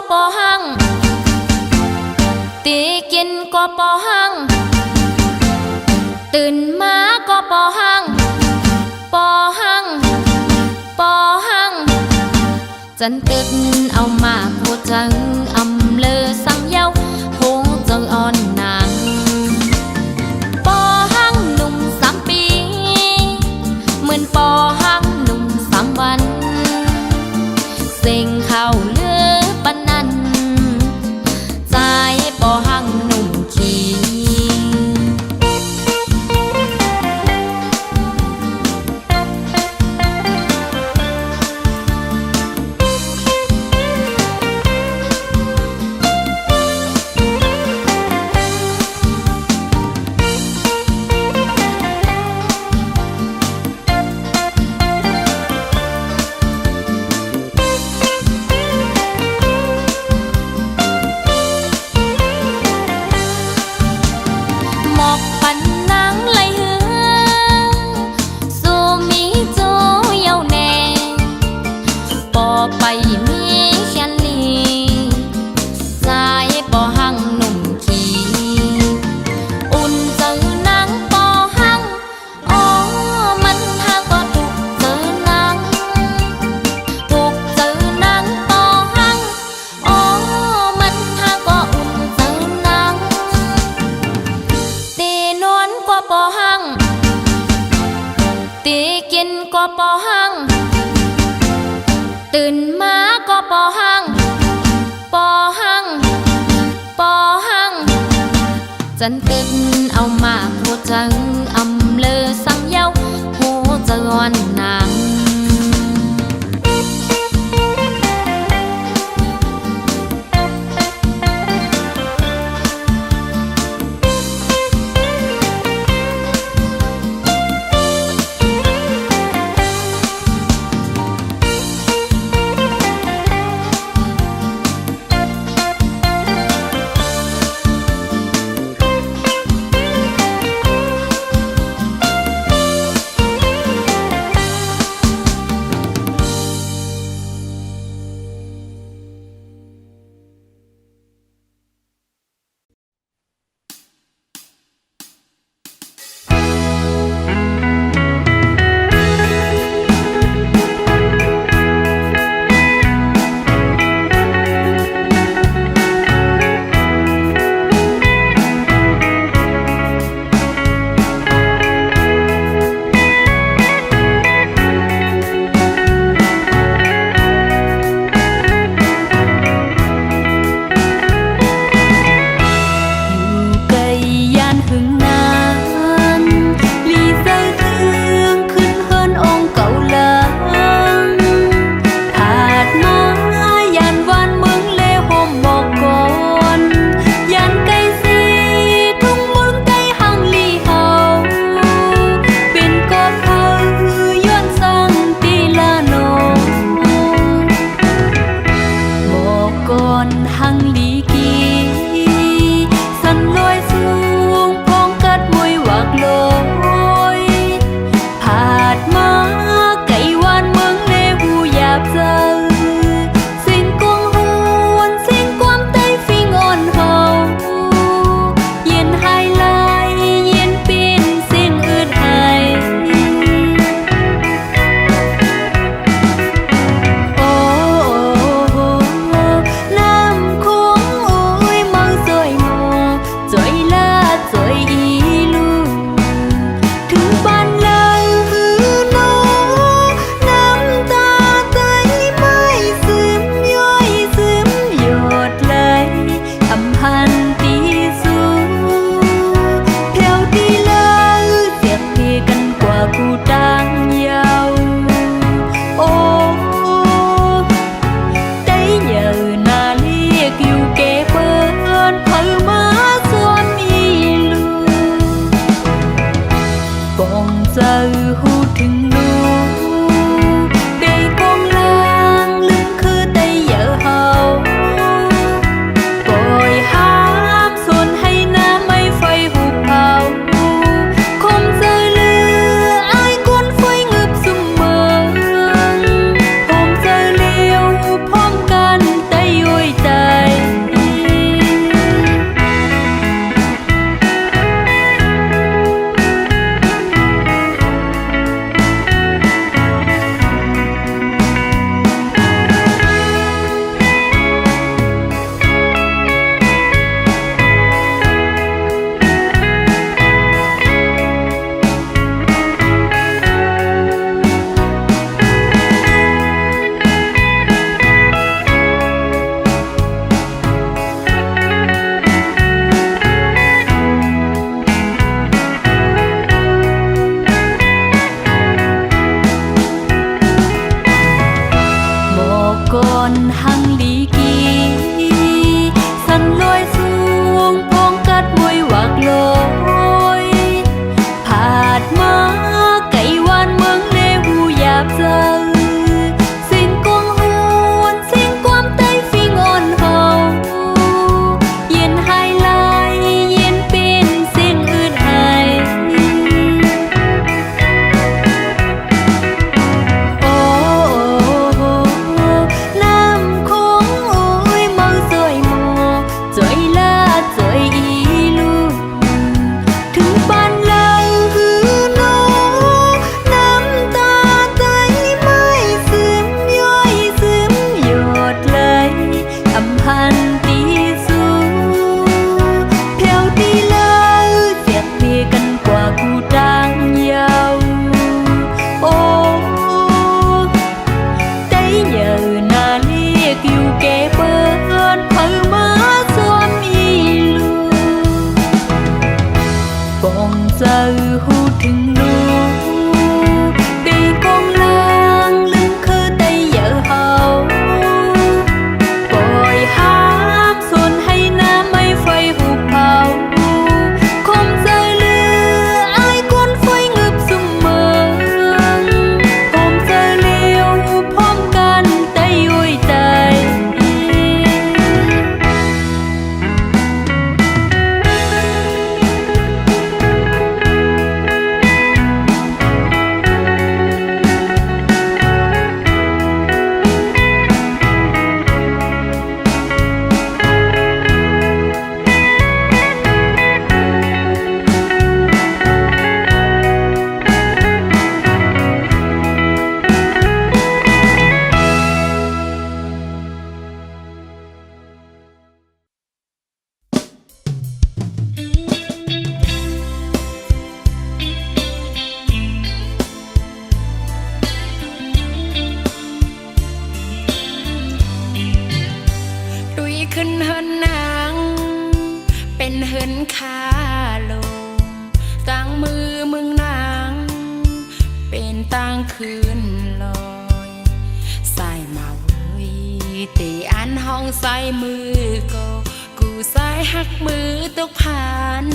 ก็ปอหังตีกินก็ปอหังตื่นมาก็ปอหังปอหังปอหังจันตึกเอามาโคจังอำเลอสังเย้าโหจังอ่อนนางปอหังหนุ่ม3 ปีเหมือนปอหังหนุ่ม3 วันเสียงข่าวเลือปันนั้นใจปอหังหนุ่มขี้ไปมีแค่นี้ใจปอหังหนุ่มขี้อุ่นเจอนางปอหังอ๋อมันหางก็ถูกเจอนางถูกเจอนางปอหังอ๋อมันหางก็อุ่นเจอนางตีนวลก็ปอหังตีกินก็ปอหังตื่นมาก็ปอหังปอหังปอหังจันตึกเอามาโคจังอำเลอสังเย้าโหจะงอนนางอ ขึ้นเฮินนางเป็นเฮินคาลงตั้งมือมึงนางเป็นตั้งคืนลอยใส่มาเว้ยตีอันห้องใส่มือก็กูใส่หักมือตกผ่าน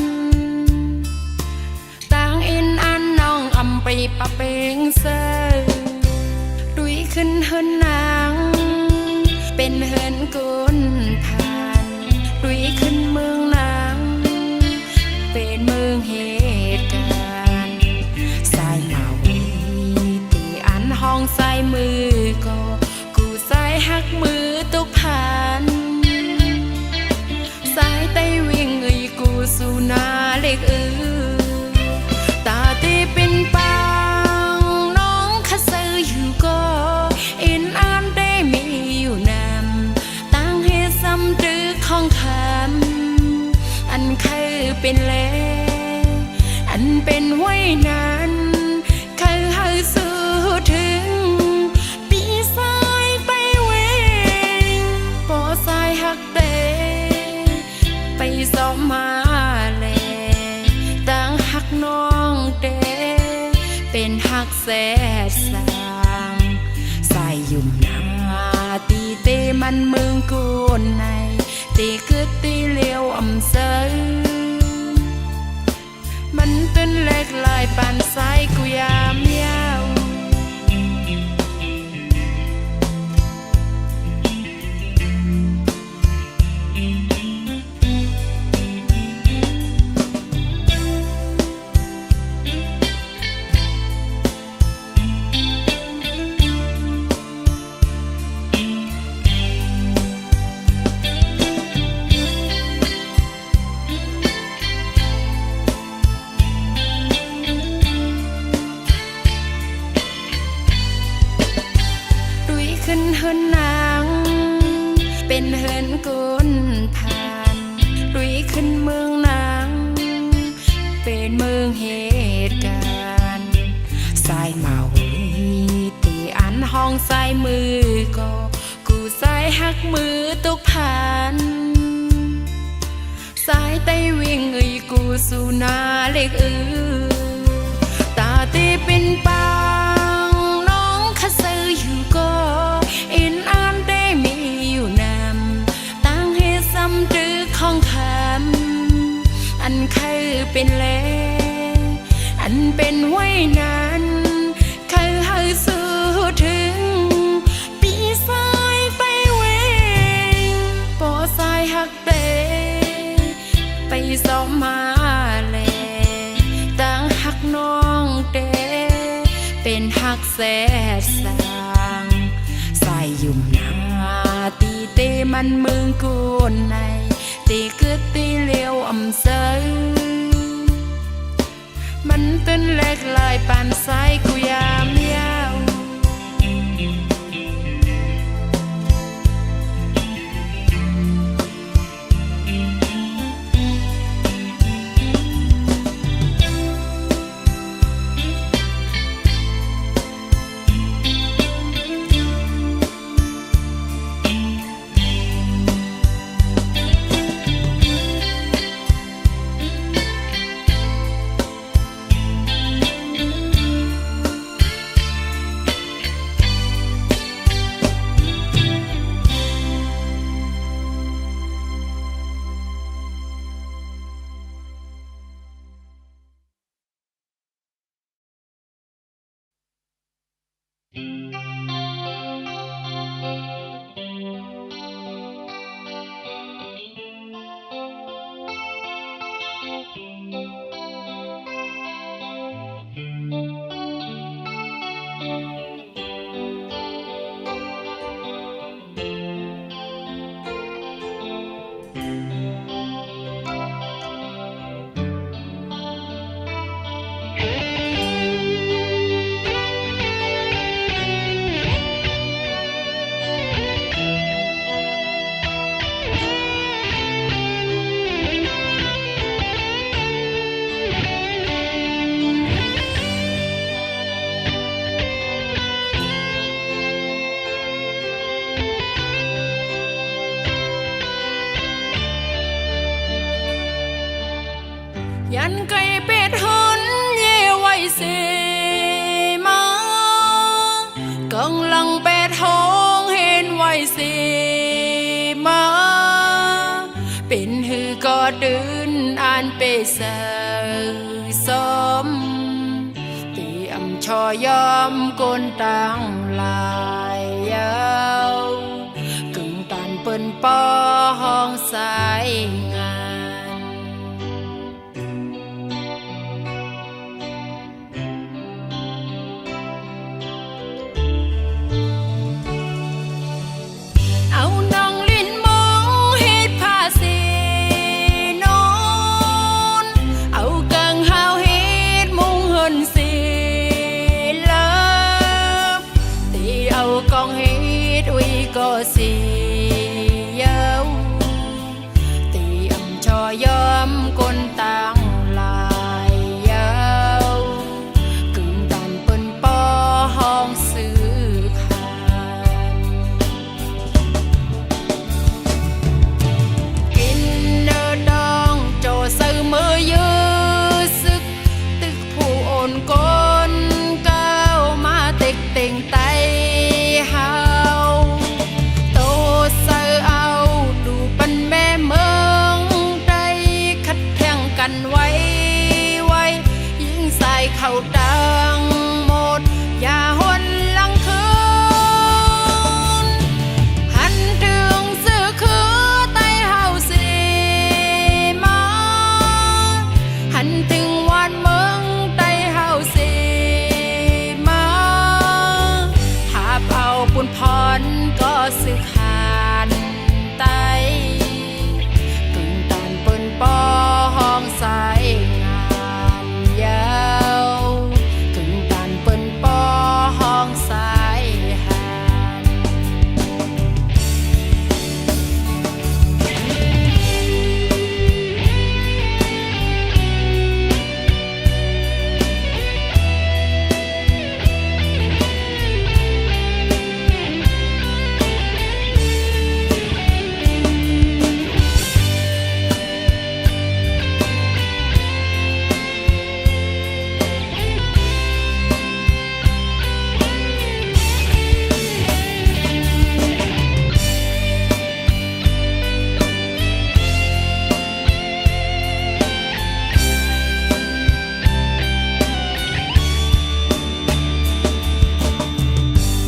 ตั้งอินอันน้องอำไปปะเปงเซอดุยขึ้นเฮินนางเป็นเฮินกุนผ่านดุยขึ้นเมืองนางเป็นเมืองเหตุการณ์ใส่มาวีตีอันห้องใส่มือก็กูใส่หักมือตกผ่านสายไตวิ่งกูสู่นาเล็กตาตีเป็นปังน้องข้าซื้ออยู่ก็อินอันได้มีอยู่นำตั้งให้ซ้ำดื้อของคำอันเคยเป็นแลอันเป็นไว้นานเคยให้สู้ถึงปีสายไปเวงพอสายหักเตไปสอบมาแลตั้งหักน้องเตเป็นหักแสดสางใส่ยุ่มนาตีเตมันเมืองกูในตีคือตีเลี้ยวอำเซอมันเป็นเล็กลายปานสายกูยามยาวขึ้นเฮินนางเป็นเฮินกุนผ่านดุยขึ้นเมืองนางเป็นเมืองเหตุการณ์สายมาวีตีอันห้องใส่มือก็กูใส่หักมือตกผ่านสายไตวิ่งกูสู่นาเล็กตาตีเป็นปังน้องข้าซื้ออยู่ก็อินอันได้มีอยู่นำตั้งให้ซ้ำดื้อของคำอันเคยเป็นแลอันเป็นไว้นานเคยให้สู้ถึงปีสายไปเวงพอสายหักเตไปสอบมาแลตั้งหักน้องเตเป็นหักแสดสางใส่ยุ่มนาตีเตมันเมืองกูในตีคือตีเลี้ยวอำเซอมันเป็นเล็กลายปานสายกูยามยาว เ ยันไก่เป็ดหันเย่ไว้เสมากังลังเป็ดห้องเห็นไว้เสมาเป็นหือก็ดืนอ่านเปเสสมตีอำชอยอมกนตังลายยาวกึ่งตันเปิ้นปอห้องสายงานเอานองลิ้นมองเฮ็ดผ้าสีนอนเอากังหาวเฮ็ดมุงเฮินสีเลิบตีเอากองเฮ็ดอุยก็สีเยาวตีอำชอยอมกนตังลายยาวกึ่งตันเปิ้นปอห้องซื้อขายกินเนอดองโจซื้อมือยื้อซึกตึกผู้โอนกนก้าวมาเต็กเต็งไตเฮาโตเซอเอาดูปันแม่เมืองใดคัดแข่งกันไว้ยิงใส่เข้าดังหมดอย่าหนหลังคืนหันถึงซื้อคือไตเฮาสิมาหันถึงวันเมืองไตเฮาสิมาหาเป่าปุ่นพรก็สึกหานไตกึ่งตันเปิ้นปอห้องสายงานยาวกึ่งตันเปิ้นปอห้องสายหาน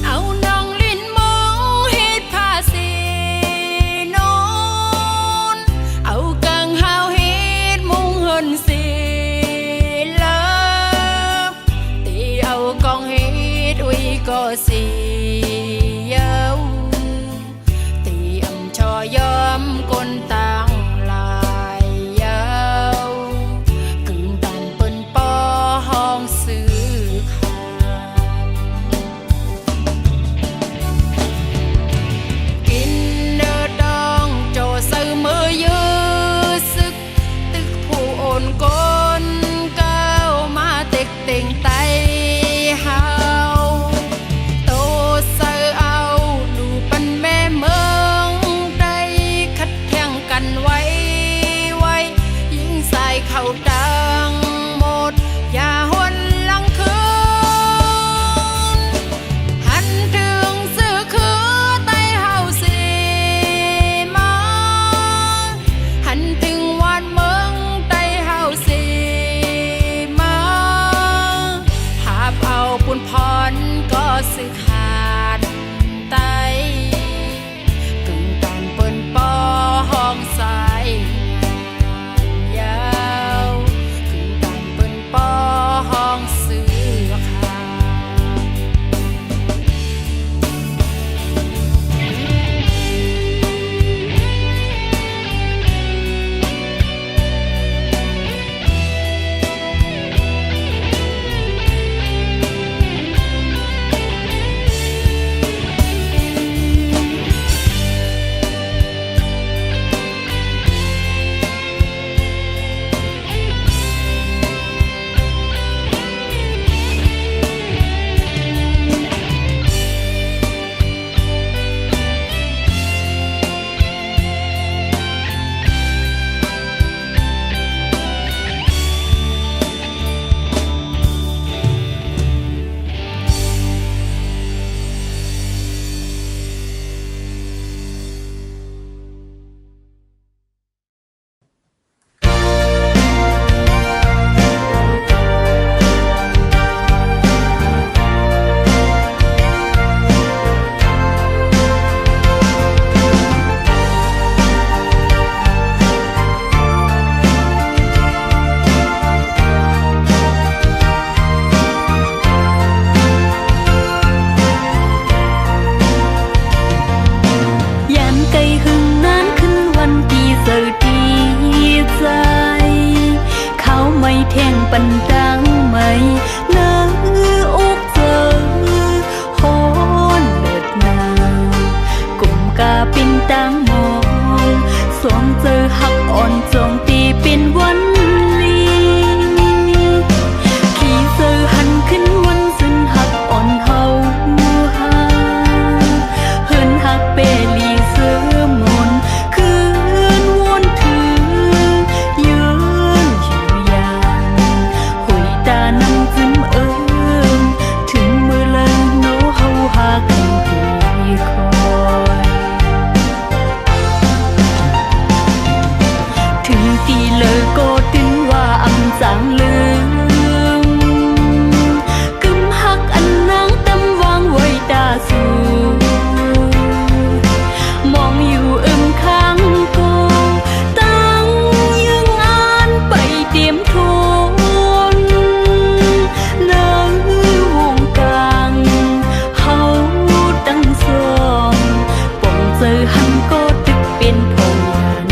เอานองลิ้นมองเฮ็ดผ้าสีนอนเอากังหาวเฮ็ดมุงเฮินสีเลิบตีเอากองเฮ็ดอุยก็สีเยาวตีอำชอยอมกนตังลายยาวกึ่งตันเปิ้นปอห้องซื้อขาย กินเนอดองโจซื้อมือยื้อซึกตึกผู้โอนกนก้าวมาเต็กเต็งไตเฮาโตเซอเอาดูปันแม่เมืองใดคัดแข่งกันไว้ยิงใส่เข้าดังหมดอย่าหนหลังคืนหันถึงซื้อคือไตเฮาสิมาหันถึงวันเมืองไตเฮาสิมาหาเอาปุ่นพรก็สึกหานไตกึ่งตันเปิ้นปอห้องสายงานยาว สองเจอหักอ่อนจองตีเป็นวันลีขี่เจอหันขึ้นวันซึ่งหักอ่อนเฮาหาเฮินหักเปลีเสือมนคืนวนถือยืนอยู่ยานหุยตาน้ำจิ้มถึงมือเลยโนเฮาหากันดีคอยถึงตีเลยก็ตึงว่าอำจางลืมกึมหักอันนางตำวางไว้ตาสูมองอยู่ข้างกูตั้งยังงานไปเตรียมทุนเลิกวงกลางเฮาตั้งสองป่องเจอหันก็ตึกเป็นพงกัน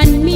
นมี